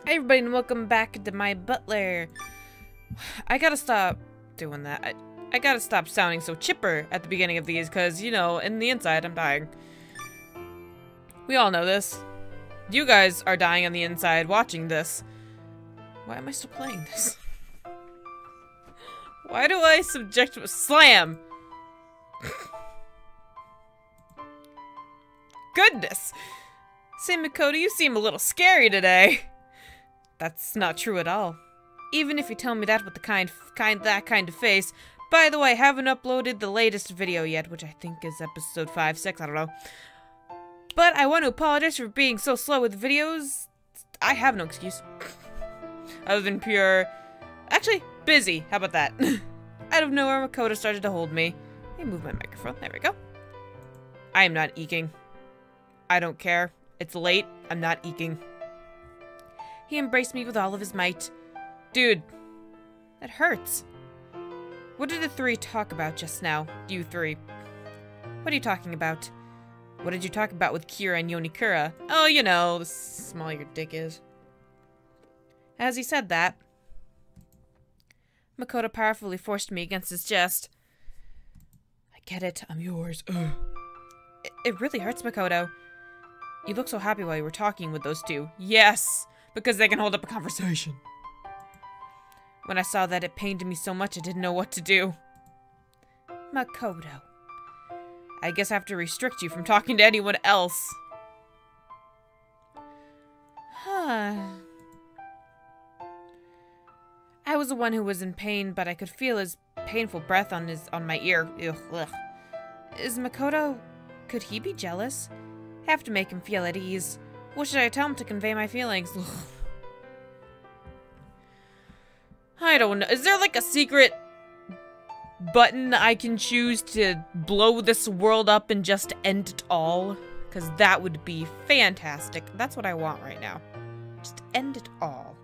Hey everybody and welcome back to my Butler. I gotta stop doing that. I gotta stop sounding so chipper at the beginning of these because, you know, in the inside I'm dying. We all know this. You guys are dying on the inside watching this. Why am I still playing this? Why do I subject slam? Goodness! Say, Makoto, you seem a little scary today. That's not true at all. Even if you tell me that with the that kind of face. By the way, I haven't uploaded the latest video yet, which I think is episode 5, 6, I don't know. But I want to apologize for being so slow with videos. I have no excuse. Other than pure... Actually, busy. How about that? Out of nowhere, Makoto started to hold me. Let me move my microphone. There we go. I am not eking. I don't care. It's late. I'm not eking. He embraced me with all of his might. Dude, that hurts. What did the three talk about just now? You three. What are you talking about? What did you talk about with Kira and Yonikura? Oh, you know, the smaller your dick is. As he said that, Makoto powerfully forced me against his chest. I get it. I'm yours. Ugh. It really hurts, Makoto. You look so happy while you were talking with those two. Yes! Because they can hold up a conversation. When I saw that, it pained me so much I didn't know what to do. Makoto. I guess I have to restrict you from talking to anyone else. Huh. I was the one who was in pain, but I could feel his painful breath on my ear. Ugh. Is Makoto... Could he be jealous? I have to make him feel at ease. What should I tell him to convey my feelings? I don't know. Is there like a secret button I can choose to blow this world up and just end it all? Because that would be fantastic. That's what I want right now. Just end it all.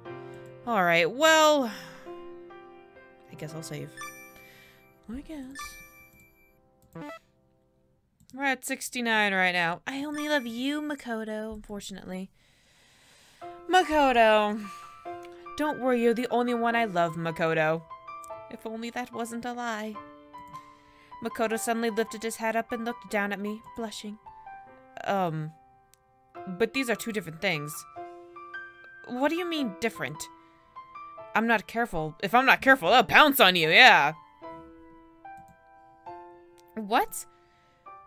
Alright, well... I guess I'll save. I guess. We're at 69 right now. I only love you, Makoto, unfortunately. Makoto. Don't worry, you're the only one I love, Makoto. If only that wasn't a lie. Makoto suddenly lifted his head up and looked down at me, blushing. But these are two different things. What do you mean, different? I'm not careful. If I'm not careful, I'll pounce on you, yeah. What?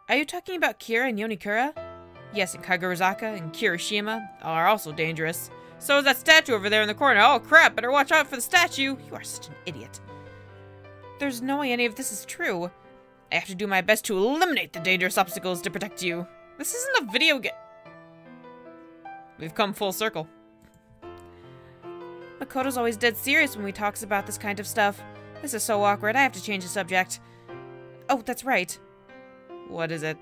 Are you talking about Kira and Yonikura? Yes, and Kagurazaka and Kirishima are also dangerous. So is that statue over there in the corner. Oh crap, better watch out for the statue. You are such an idiot. There's no way any of this is true. I have to do my best to eliminate the dangerous obstacles to protect you. This isn't a video game. We've come full circle. Makoto's always dead serious when we talks about this kind of stuff. This is so awkward, I have to change the subject. Oh, that's right. What is it?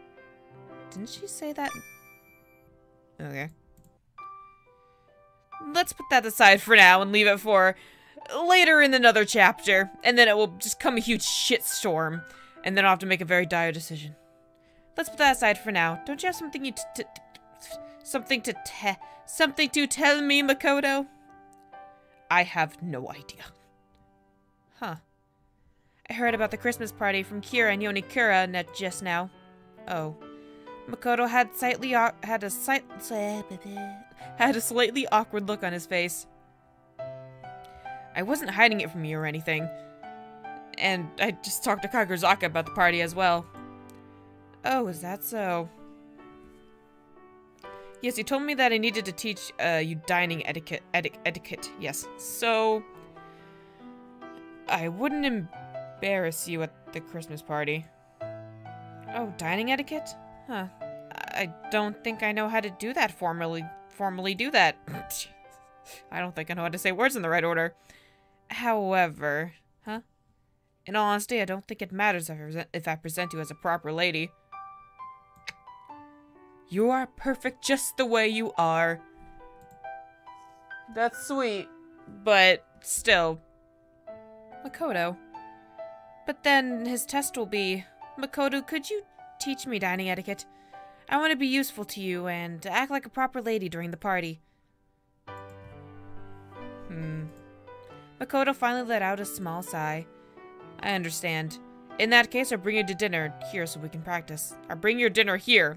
Didn't she say that? Okay. Let's put that aside for now and leave it for later in another chapter. And then it will just come a huge shitstorm. And then I'll have to make a very dire decision. Let's put that aside for now. Don't you have something something to tell me, Makoto? I have no idea. Huh. I heard about the Christmas party from Kira and Yonikura just now. Oh. Makoto had a slightly awkward look on his face. I wasn't hiding it from you or anything. And I just talked to Kagurazaka about the party as well. Oh, is that so? Yes, you told me that I needed to teach you dining etiquette. Yes. So I wouldn't embarrass you at the Christmas party. Oh, dining etiquette? Huh. I don't think I know how to do that formally do that. I don't think I know how to say words in the right order. However, huh? In all honesty, I don't think it matters if I present you as a proper lady. You are perfect just the way you are. That's sweet, but still. Makoto. But then his test will be... Makoto, could you teach me dining etiquette? I want to be useful to you and act like a proper lady during the party. Makoto finally let out a small sigh. I understand. In that case, I'll bring you to dinner here so we can practice. I'll bring your dinner here.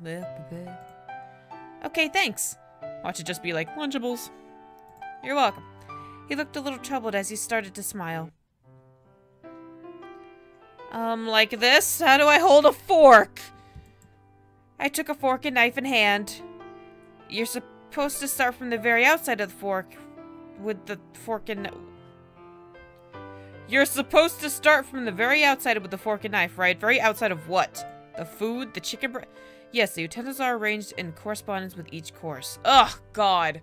Okay, thanks. Watch it just be like, Lunchables. You're welcome. He looked a little troubled as he started to smile. Like this? How do I hold a fork? I took a fork and knife in hand. You're supposed to start from the very outside of the fork with the fork and... You're supposed to start from the very outside with the fork and knife, right? Very outside of what? The food? The chicken breast? Yes, the utensils are arranged in correspondence with each course. Ugh, God.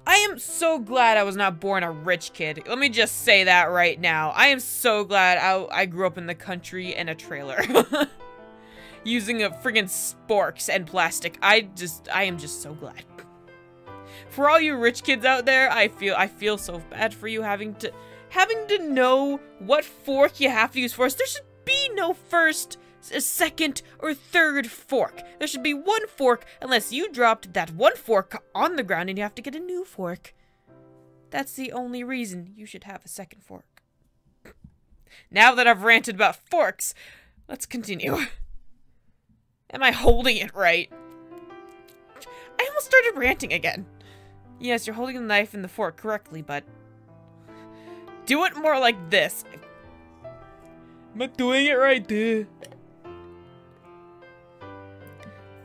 I am so glad I was not born a rich kid. Let me just say that right now. I am so glad I grew up in the country in a trailer. Using a friggin' sporks and plastic. I am just so glad. For all you rich kids out there, I feel so bad for you having to know what fork you have to use first. There should be no first, second, or third fork. There should be one fork unless you dropped that one fork on the ground and you have to get a new fork. That's the only reason you should have a second fork. Now that I've ranted about forks, let's continue. Am I holding it right? I almost started ranting again. Yes, you're holding the knife and the fork correctly, but... do it more like this. I'm not doing it right, dude.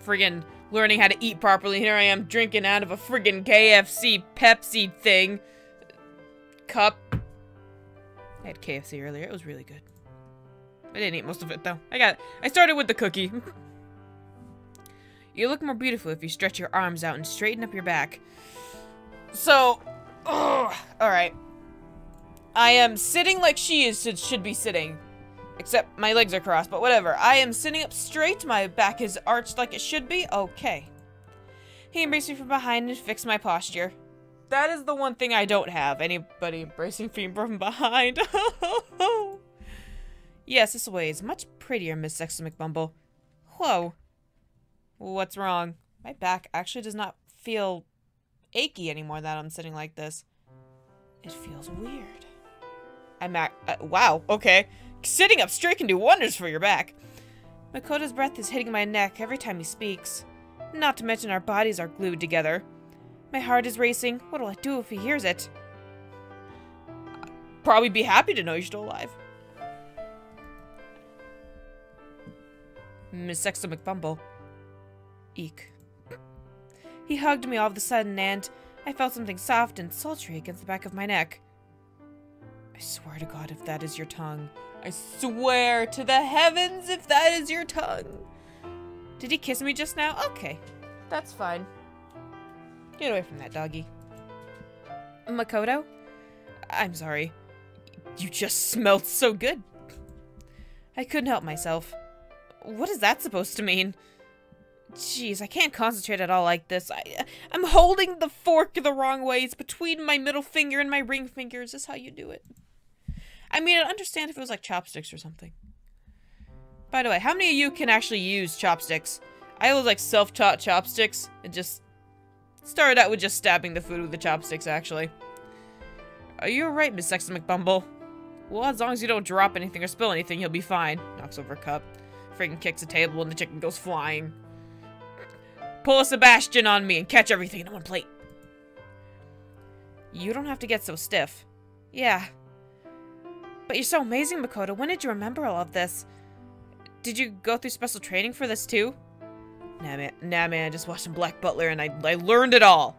Friggin' learning how to eat properly. Here I am drinking out of a friggin' KFC Pepsi thing. Cup. I had KFC earlier. It was really good. I didn't eat most of it, though. I started with the cookie. You look more beautiful if you stretch your arms out and straighten up your back. So, alright. I am sitting like she should be sitting. Except my legs are crossed, but whatever. I am sitting up straight, my back is arched like it should be. Okay. He embraced me from behind and fixed my posture. That is the one thing I don't have. Anybody embracing me from behind. Yes, this way is much prettier, Miss Sexton McBumble. Whoa. What's wrong? My back actually does not feel achy anymore that I'm sitting like this. It feels weird. Wow, okay. Sitting up straight can do wonders for your back. Makoto's breath is hitting my neck every time he speaks. Not to mention our bodies are glued together. My heart is racing. What'll I do if he hears it? Probably be happy to know you're still alive. Miss Sexton McBumble. Eek. He hugged me all of a sudden and I felt something soft and sultry against the back of my neck. I swear to God if that is your tongue. I swear to the heavens if that is your tongue. Did he kiss me just now? Okay. That's fine. Get away from that doggy. Makoto? I'm sorry. You just smelled so good. I couldn't help myself. What is that supposed to mean? Jeez, I can't concentrate at all like this. I'm holding the fork the wrong way. It's between my middle finger and my ring finger. Is this how you do it? I mean, I'd understand if it was like chopsticks or something. By the way, how many of you can actually use chopsticks? I was like self-taught chopsticks and just started out with just stabbing the food with the chopsticks, actually. Are you alright, Miss Sexton McBumble? Well, as long as you don't drop anything or spill anything, you'll be fine. Knocks over a cup. Freaking kicks a table and the chicken goes flying. Pull a Sebastian on me and catch everything in one plate. You don't have to get so stiff. Yeah. But you're so amazing, Makoto. When did you remember all of this? Did you go through special training for this too? Nah, man. I just watched some Black Butler and I learned it all.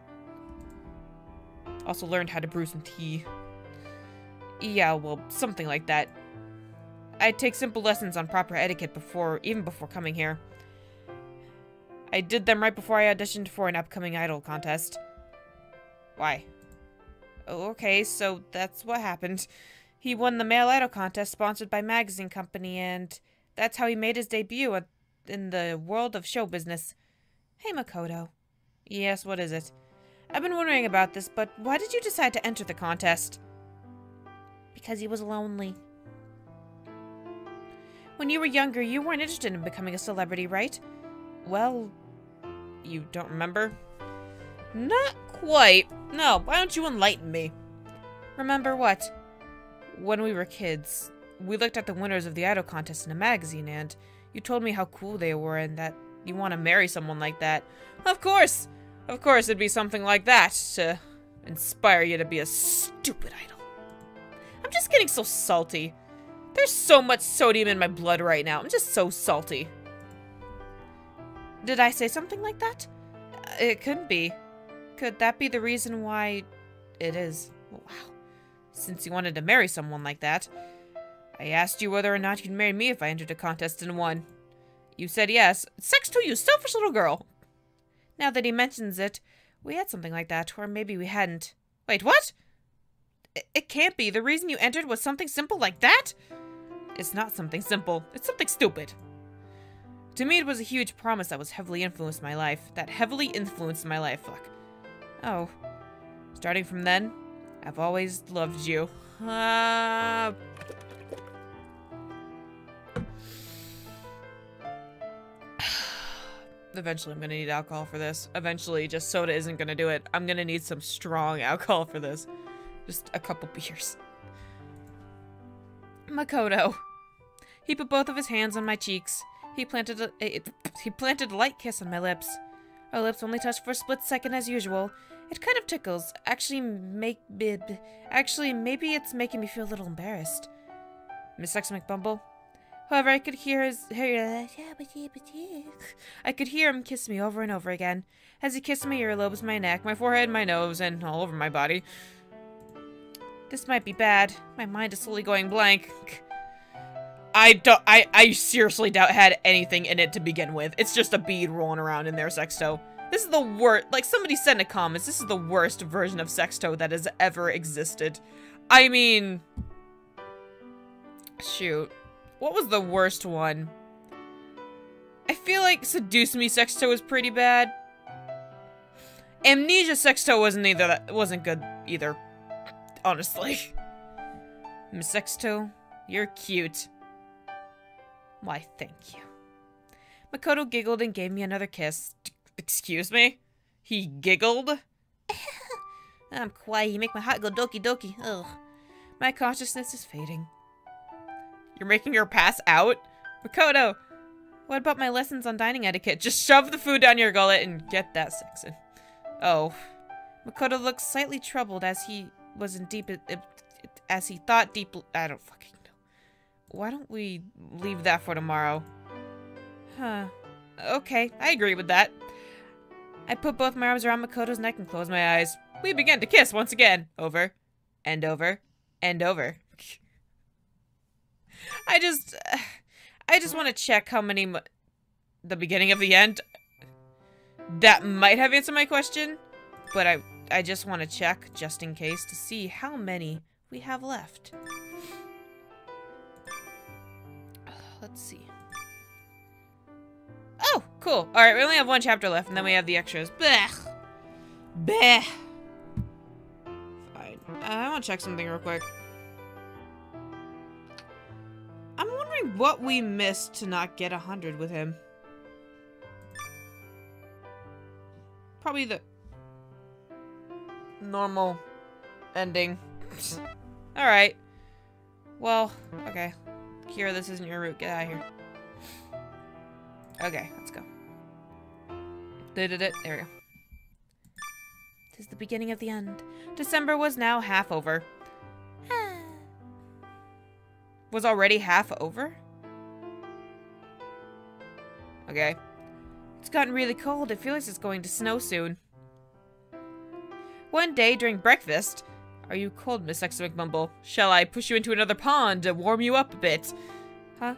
Also learned how to brew some tea. Yeah, well, something like that. I'd take simple lessons on proper etiquette even before coming here. I did them right before I auditioned for an upcoming idol contest. Why? Oh, okay, so that's what happened. He won the male idol contest sponsored by magazine company, and that's how he made his debut in the world of show business. Hey, Makoto. Yes, what is it? I've been wondering about this, but why did you decide to enter the contest? Because he was lonely. When you were younger, you weren't interested in becoming a celebrity, right? Well, you don't remember? Not quite. No, why don't you enlighten me? Remember what? When we were kids, we looked at the winners of the idol contest in a magazine, and you told me how cool they were and that you want to marry someone like that. Of course! Of course it'd be something like that to inspire you to be a stupid idol. I'm just getting so salty. There's so much sodium in my blood right now. I'm just so salty. Did I say something like that? It couldn't be. Could that be the reason why it is? Wow. Since you wanted to marry someone like that, I asked you whether or not you'd marry me if I entered a contest and won. You said yes. Sexto, you selfish little girl. Now that he mentions it, we had something like that, or maybe we hadn't. Wait, what? It can't be. The reason you entered was something simple like that? It's not something simple. It's something stupid. To me, it was a huge promise that heavily influenced my life. Fuck. Oh. Starting from then, I've always loved you. Eventually, I'm gonna need alcohol for this. Eventually, just soda isn't gonna do it. I'm gonna need some strong alcohol for this. Just a couple beers. Makoto. He put both of his hands on my cheeks. He planted a light kiss on my lips. Our lips only touched for a split second as usual. It kind of tickles. Actually, maybe it's making me feel a little embarrassed. Miss Sex McBumble. However, I could hear him kiss me over and over again. As he kissed my earlobes, my neck, my forehead, my nose, and all over my body. This might be bad. My mind is slowly going blank. I seriously doubt it had anything in it to begin with. It's just a bead rolling around in there, Sexto. This is the worst. Like, somebody said in the comments, this is the worst version of Sexto that has ever existed. I mean... Shoot. What was the worst one? I feel like Seduce Me Sexto was pretty bad. Amnesia Sexto wasn't good either. Honestly. Miss Sexto, you're cute. Why, thank you. Makoto giggled and gave me another kiss. Excuse me? He giggled? I'm quiet. You make my heart go doki doki. Ugh. My consciousness is fading. You're making her pass out? Makoto, what about my lessons on dining etiquette? Just shove the food down your gullet and get that sex in. Oh. Makoto looked slightly troubled as he was in deep... as he thought deeply... I don't fucking know. Why don't we leave that for tomorrow? Huh. Okay, I agree with that. I put both my arms around Makoto's neck and closed my eyes. We began to kiss once again. Over. And over. And over. I just want to check how many... the beginning of the end. That might have answered my question. But I just want to check, just in case, to see how many we have left. Let's see. Oh, cool. Alright, we only have one chapter left, and then we have the extras. Blech. Bleh. Fine. I want to check something real quick. I'm wondering what we missed to not get 100 with him. Probably the normal ending. Alright. Well, okay. Kira, this isn't your route. Get out of here. Okay, let's go. There we go. Tis the beginning of the end. December was now half over. Was already half over? Okay. It's gotten really cold. It feels like it's going to snow soon. One day during breakfast... Are you cold, Miss Sexto McMumble? Shall I push you into another pond to warm you up a bit? Huh?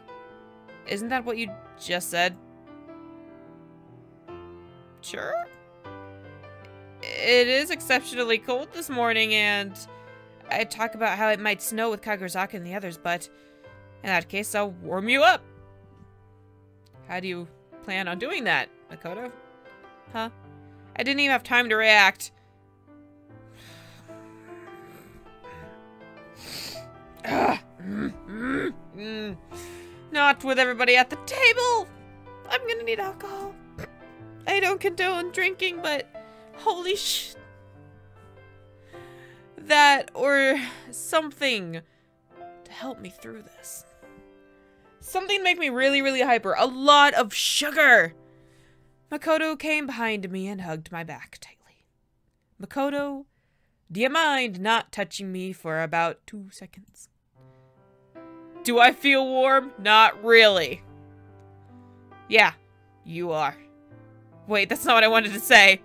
Isn't that what you just said? Sure? It is exceptionally cold this morning, and I talk about how it might snow with Kagurozaka and the others, but in that case, I'll warm you up. How do you plan on doing that, Makoto? Huh? I didn't even have time to react. Not with everybody at the table. I'm gonna need alcohol. I don't condone drinking, but holy sh... that or something to help me through this. Something to make me really, really hyper. A lot of sugar. Makoto came behind me and hugged my back tightly. Makoto, do you mind not touching me for about 2 seconds? Do I feel warm? Not really. Yeah, you are. Wait, that's not what I wanted to say.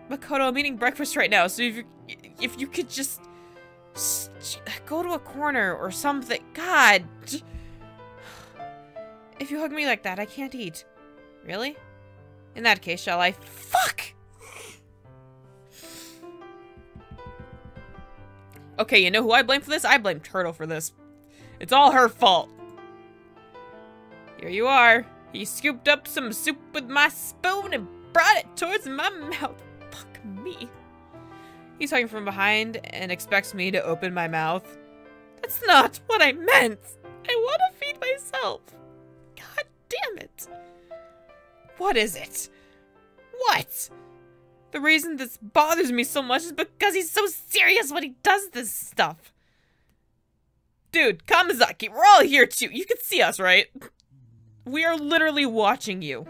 Makoto, I'm eating breakfast right now, so if you could just go to a corner or something. God. If you hug me like that, I can't eat. Really? In that case, shall I? Fuck! Okay, you know who I blame for this? I blame Turtle for this. It's all her fault. Here you are. He scooped up some soup with my spoon and brought it towards my mouth. Fuck me. He's talking from behind and expects me to open my mouth. That's not what I meant. I want to feed myself. God damn it. What is it? What? The reason this bothers me so much is because he's so serious when he does this stuff. Dude, Kamisaki, we're all here too. You can see us, right? We are literally watching you.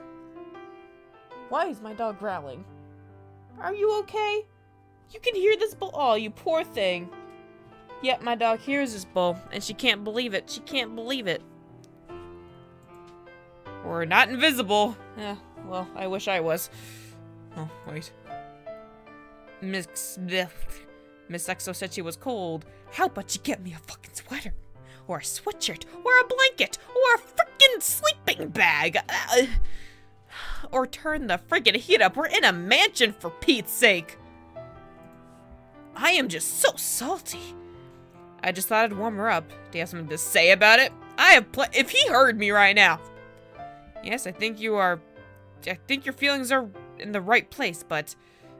Why is my dog growling? Are you okay? You can hear this bull. Oh, you poor thing. Yep, my dog hears this bull, and she can't believe it. She can't believe it. We're not invisible. Yeah, well, I wish I was. Oh, wait. Miss Exo said she was cold. How about you get me a fucking sweater? Or a sweatshirt? Or a blanket? Or a freaking sleeping bag? Or turn the freaking heat up. We're in a mansion, for Pete's sake. I am just so salty. I just thought I'd warm her up. Do you have something to say about it? I have if he heard me right now. Yes, I think your feelings are in the right place, but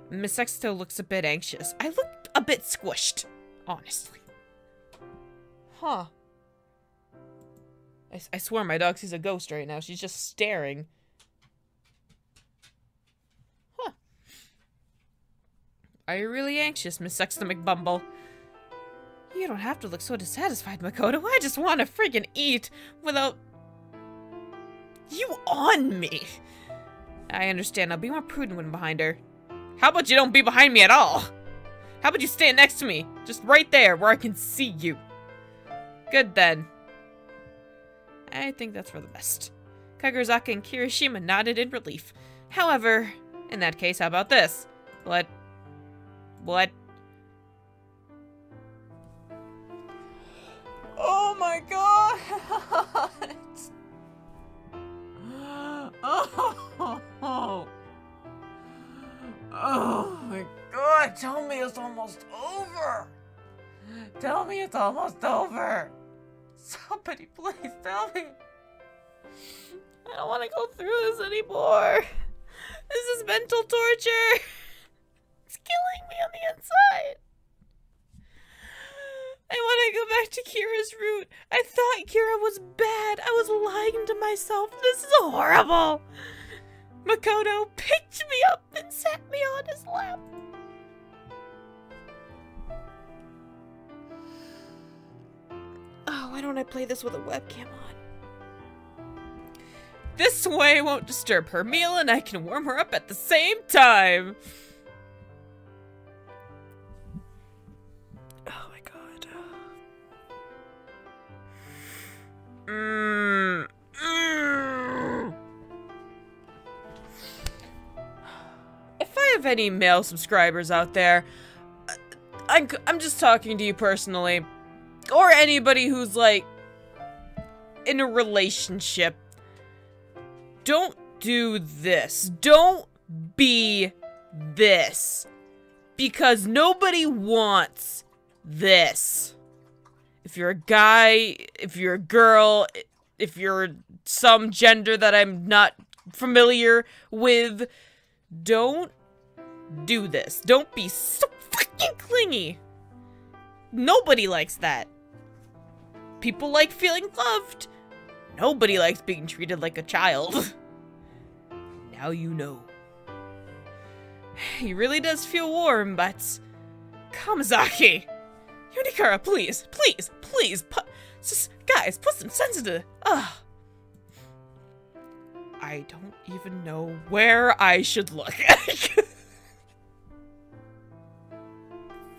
Miss Exo looks a bit anxious. I look a bit squished, honestly. Huh. I swear my dog sees a ghost right now. She's just staring. Huh. Are you really anxious, Miss Exo McBumble? You don't have to look so dissatisfied, Makoto. I just want to friggin' eat without you on me. I understand. I'll be more prudent when behind her. How about you don't be behind me at all? How about you stand next to me? Just right there where I can see you. Good then. I think that's for the best. Kaguruzaka and Kirishima nodded in relief. However, in that case, how about this? What? Oh my god! Oh my god, tell me it's almost over! Tell me it's almost over! Somebody please tell me! I don't want to go through this anymore! This is mental torture! It's killing me on the inside! I want to go back to Kira's route. I thought Kira was bad. I was lying to myself. This is horrible. Makoto picked me up and sat me on his lap. Oh, why don't I play this with a webcam on? This way I won't disturb her meal and I can warm her up at the same time. If I have any male subscribers out there, I'm just talking to you personally, or anybody who's like in a relationship. Don't do this. Don't be this, because nobody wants this. If you're a guy, if you're a girl, if you're some gender that I'm not familiar with, don't do this. Don't be so fucking clingy. Nobody likes that. People like feeling loved. Nobody likes being treated like a child. Now you know. He really does feel warm, but Kamisaki! Unikara, please, please, please, guys, put some sense into it. Ugh. I don't even know where I should look.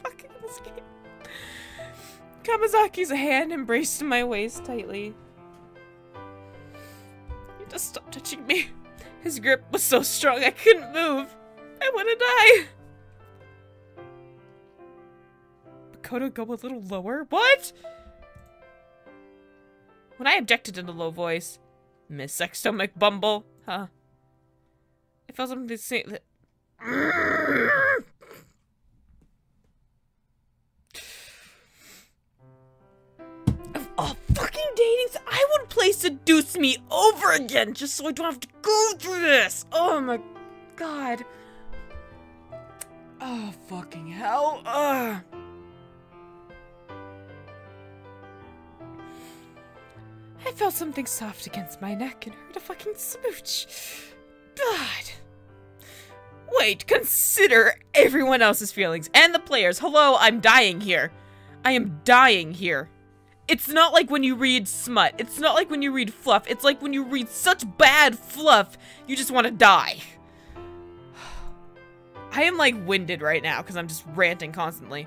Fucking this game. Kamisaki's hand embraced my waist tightly. He just stopped touching me. His grip was so strong I couldn't move. I want to die. Makoto, go a little lower? What? When I objected in a low voice, Miss Sexto McBumble, huh? I felt something to say that. Of all fucking datings, I would play Seduce Me over again just so I don't have to go through this. Oh my god. Oh fucking hell. Ugh. I felt something soft against my neck and heard a fucking smooch. God. Wait, consider everyone else's feelings and the players. Hello, I'm dying here. I am dying here. It's not like when you read smut. It's not like when you read fluff. It's like when you read such bad fluff, you just want to die. I am like winded right now because I'm just ranting constantly.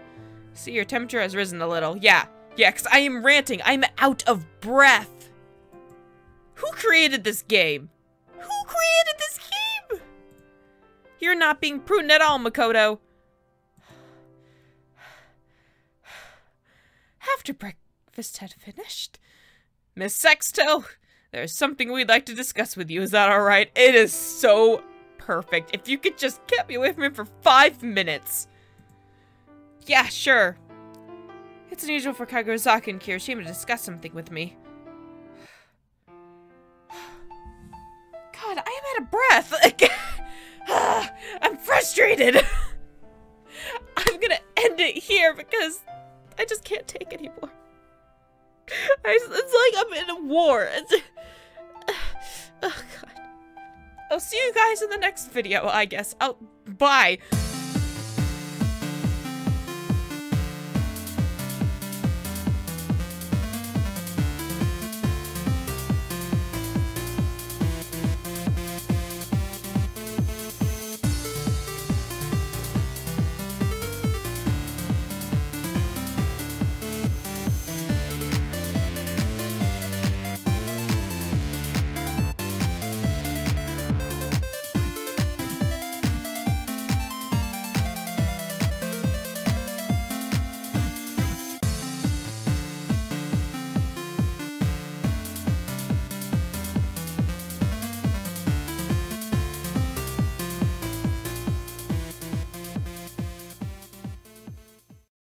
See, your temperature has risen a little. Yeah, because I am ranting. I'm out of breath. Who created this game? Who created this game? You're not being prudent at all, Makoto. After breakfast had finished, Miss Sexto, there's something we'd like to discuss with you. Is that alright? It is so perfect. If you could just get me away from him for 5 minutes. Yeah, sure. It's unusual for Kagosaki and Kirishima to discuss something with me. God, I am out of breath. I'm frustrated. I'm gonna end it here because I just can't take anymore. It's like I'm in a war. Oh, God. I'll see you guys in the next video, I guess. Bye.